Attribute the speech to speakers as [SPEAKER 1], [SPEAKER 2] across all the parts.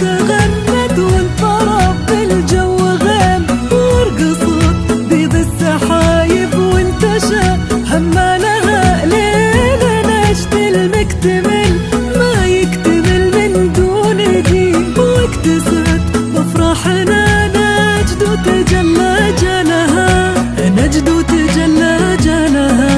[SPEAKER 1] تغنت وانطرب بالجو غيم، ورقصت بيض السحايب وانتشى همالها ليل نجد المكتمل ما يكتمل من دون دين، واكتست بافراحنا نجد وتجلى جلها، نجد وتجلى جلها.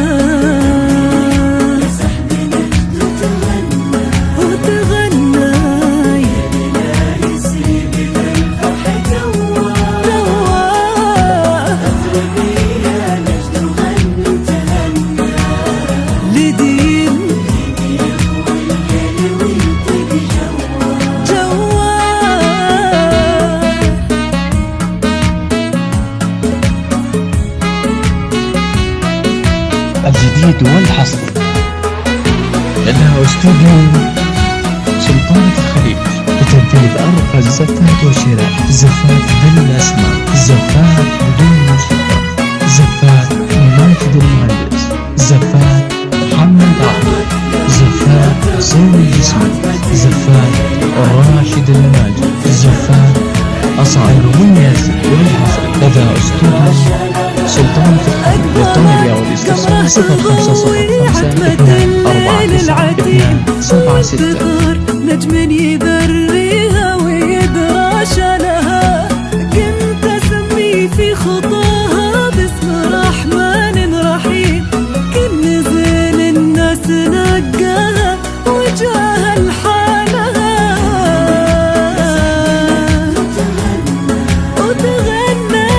[SPEAKER 2] الجديد والحصر لدى استوديو سلطانة الخليج لتنفيذ أرقى الزفات وشراء زفات بالأسماء، زفات بدون موسيقى، زفات ماجد المهندس، زفات محمد عبد، زفات حسين الجسمي، زفات راشد الماجد، زفات أصعب والياسر والحصر لدى استوديو سلطانة الخليج. للطلب أو الاستفسار 0505
[SPEAKER 1] نجم يبريها ويدرى شانها، كنت أسمي في خطاها باسم رحمن رحيم، كن زين الناس نقاها وجاها لحالها وتغنى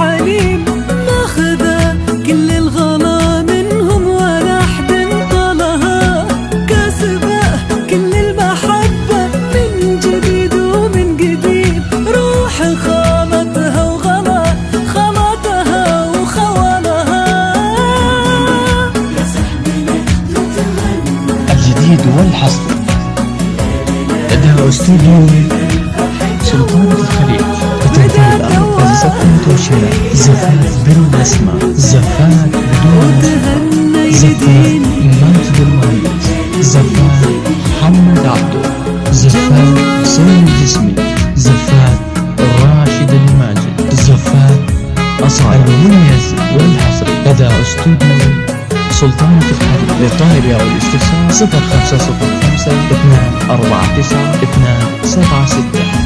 [SPEAKER 1] عليم، ماخذة كل الغلا منهم ولا حد انطلها، كاسبة كل المحبة من جديد ومن قديم، روح خالطها وغلا خلطها وخولها.
[SPEAKER 2] الجديد والحصر لدى استوديو سلطانة الخليج لتنفيذ أرقى الزفات وشراء زفات بالأسماء، زفات بدون موسيقى، زفات ماجد المهندس، زفات محمد عبد، زفات حسين الجسمي، زفات راشد الماجد، زفات أصعب والياسر والحصري لدى استوديو سلطانة الخليج. للطلب أو الاستفسار 0505 249 276.